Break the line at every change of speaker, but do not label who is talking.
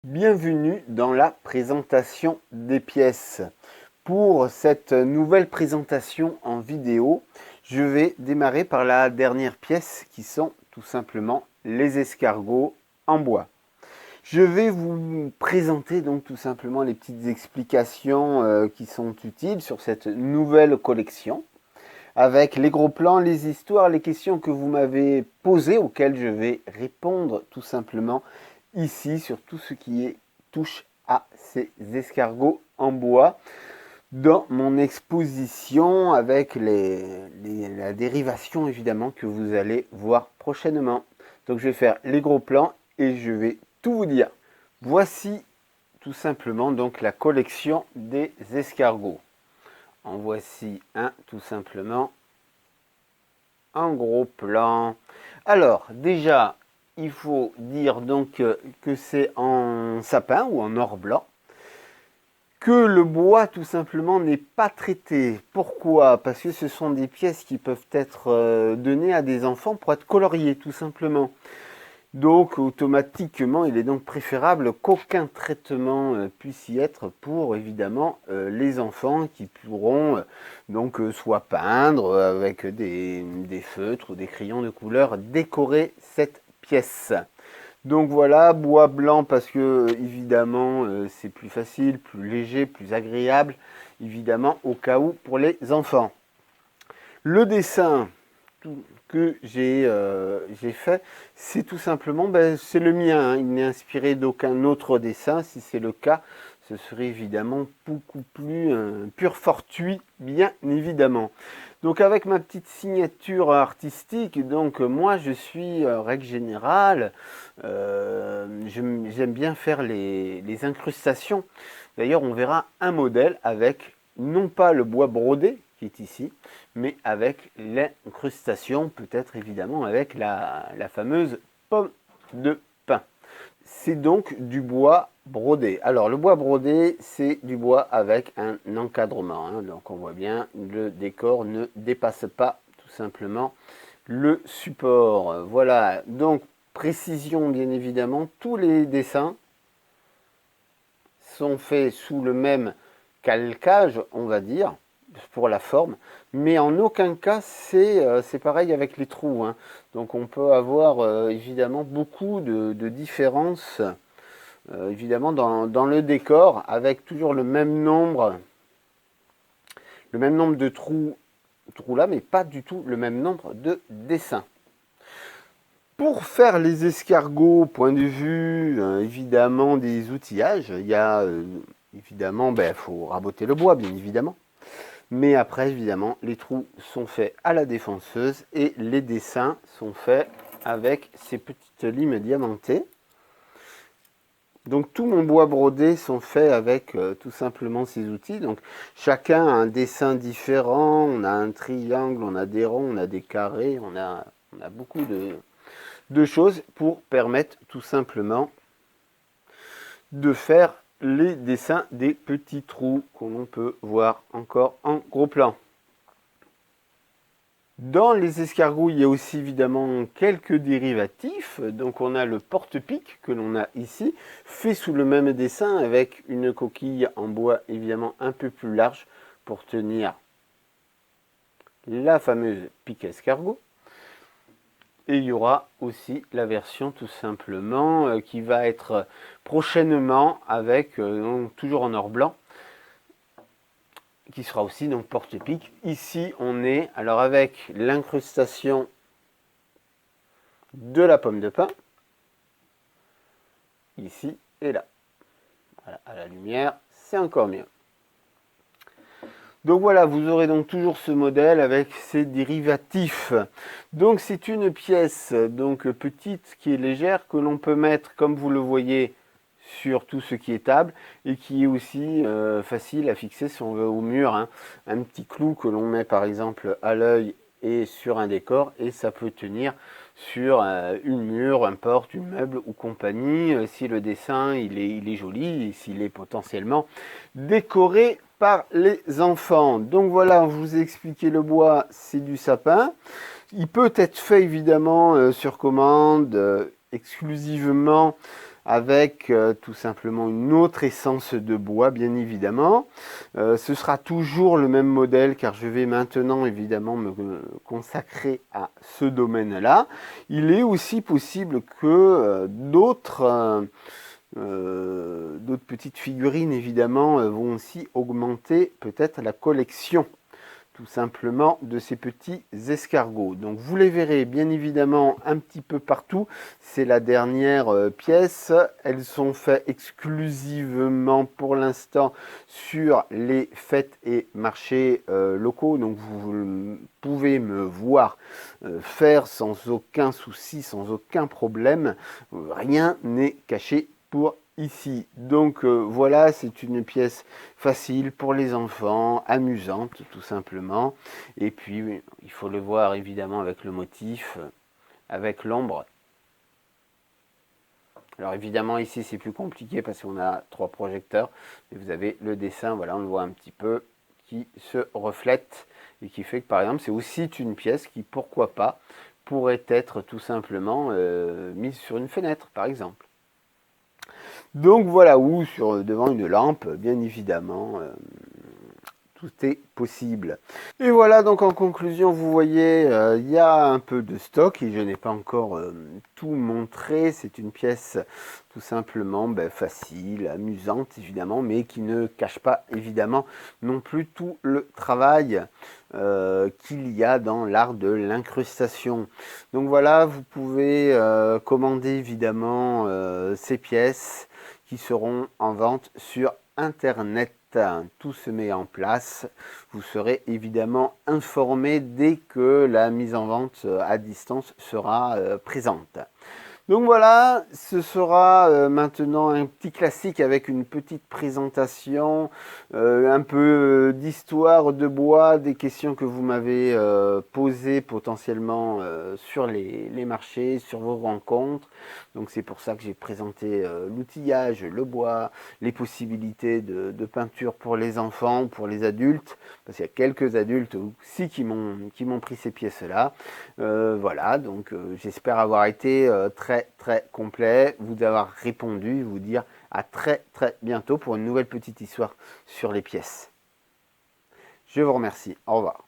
Bienvenue dans la présentation des pièces. Pour cette nouvelle présentation en vidéo, je vais démarrer par la dernière pièce qui sont tout simplement les escargots en bois. Je vais vous présenter donc tout simplement les petites explications qui sont utiles sur cette nouvelle collection, avec les gros plans, les histoires, les questions que vous m'avez posées, auxquelles je vais répondre tout simplement ici sur tout ce qui touche à ces escargots en bois dans mon exposition avec la dérivation évidemment que vous allez voir prochainement. Donc je vais faire les gros plans et je vais tout vous dire. Voici tout simplement donc la collection des escargots. En voici un tout simplement en gros plan. Alors déjà, il faut dire donc que c'est en sapin ou en or blanc, que le bois tout simplement n'est pas traité. Pourquoi? Parce que ce sont des pièces qui peuvent être données à des enfants pour être coloriées tout simplement. Donc automatiquement, il est donc préférable qu'aucun traitement puisse y être pour évidemment les enfants qui pourront donc soit peindre avec des feutres ou des crayons de couleur, décorer cette pièce. Donc voilà, bois blanc parce que évidemment c'est plus facile, plus léger, plus agréable, évidemment au cas où pour les enfants. Le dessin que j'ai fait, c'est tout simplement, c'est le mien, hein. Il n'est inspiré d'aucun autre dessin. Si c'est le cas, ce serait évidemment beaucoup plus pur fortuit, bien évidemment. Donc avec ma petite signature artistique, donc moi je suis, règle générale, j'aime bien faire les incrustations. D'ailleurs on verra un modèle avec non pas le bois brodé qui est ici, mais avec l'incrustation, peut-être évidemment avec la fameuse pomme de pin. C'est donc du bois brodé. Alors le bois brodé, c'est du bois avec un encadrement, hein. Donc on voit bien, le décor ne dépasse pas tout simplement le support. Voilà, donc précision bien évidemment, tous les dessins sont faits sous le même calcage, on va dire, pour la forme, mais en aucun cas c'est pareil avec les trous, hein. Donc on peut avoir évidemment beaucoup de différences évidemment dans le décor, avec toujours le même nombre de trous là, mais pas du tout le même nombre de dessins. Pour faire les escargots, point de vue évidemment des outillages, il y a évidemment, faut raboter le bois bien évidemment. Mais après, évidemment, les trous sont faits à la défonceuse et les dessins sont faits avec ces petites limes diamantées. Donc tout mon bois brodé sont faits avec tout simplement ces outils. Donc chacun a un dessin différent, on a un triangle, on a des ronds, on a des carrés, on a beaucoup de choses pour permettre tout simplement de faire les dessins des petits trous qu'on peut voir encore en gros plan. Dans les escargots, il y a aussi évidemment quelques dérivatifs. Donc on a le porte-pique que l'on a ici, fait sous le même dessin avec une coquille en bois évidemment un peu plus large pour tenir la fameuse pique escargot. Et il y aura aussi la version tout simplement qui va être prochainement avec, donc, toujours en or blanc, qui sera aussi donc porte-pique. Ici on est alors avec l'incrustation de la pomme de pin, ici et là. Voilà, à la lumière, c'est encore mieux. Donc voilà, vous aurez donc toujours ce modèle avec ses dérivatifs. Donc c'est une pièce donc petite qui est légère, que l'on peut mettre, comme vous le voyez, sur tout ce qui est table, et qui est aussi facile à fixer si on veut au mur, hein. Un petit clou que l'on met par exemple à l'œil et sur un décor, et ça peut tenir sur une mur, un porte, une meuble ou compagnie, si le dessin il est joli et s'il est potentiellement décoré par les enfants. Donc voilà, je vous ai expliqué, le bois c'est du sapin. Il peut être fait évidemment sur commande, exclusivement avec tout simplement une autre essence de bois, bien évidemment. Ce sera toujours le même modèle, car je vais maintenant évidemment me consacrer à ce domaine-là. Il est aussi possible que d'autres petites figurines évidemment vont aussi augmenter peut-être la collection tout simplement de ces petits escargots. Donc vous les verrez bien évidemment un petit peu partout. C'est la dernière pièce. Elles sont faites exclusivement pour l'instant sur les fêtes et marchés locaux. Donc vous pouvez me voir faire sans aucun souci, sans aucun problème. Rien n'est caché pour ici. Donc voilà, c'est une pièce facile pour les enfants, amusante tout simplement. Et puis il faut le voir évidemment avec le motif, avec l'ombre. Alors évidemment ici c'est plus compliqué parce qu'on a 3 projecteurs, mais vous avez le dessin, voilà, on le voit un petit peu, qui se reflète et qui fait que par exemple c'est aussi une pièce qui, pourquoi pas, pourrait être tout simplement mise sur une fenêtre par exemple. Donc voilà, ou devant une lampe, bien évidemment, tout est possible. Et voilà, donc en conclusion, vous voyez, il y a un peu de stock et je n'ai pas encore tout montré. C'est une pièce tout simplement facile, amusante évidemment, mais qui ne cache pas évidemment non plus tout le travail qu'il y a dans l'art de l'incrustation. Donc voilà, vous pouvez commander évidemment ces pièces qui seront en vente sur Internet. Tout se met en place. Vous serez évidemment informé dès que la mise en vente à distance sera présente. Donc voilà, ce sera maintenant un petit classique avec une petite présentation, un peu d'histoire de bois, des questions que vous m'avez posées potentiellement sur les marchés, sur vos rencontres. Donc c'est pour ça que j'ai présenté l'outillage, le bois, les possibilités de peinture pour les enfants, pour les adultes, parce qu'il y a quelques adultes aussi qui m'ont pris ces pièces-là. Voilà, donc j'espère avoir été très complet, vous avoir répondu, vous dire à très bientôt pour une nouvelle petite histoire sur les pièces. Je vous remercie, au revoir.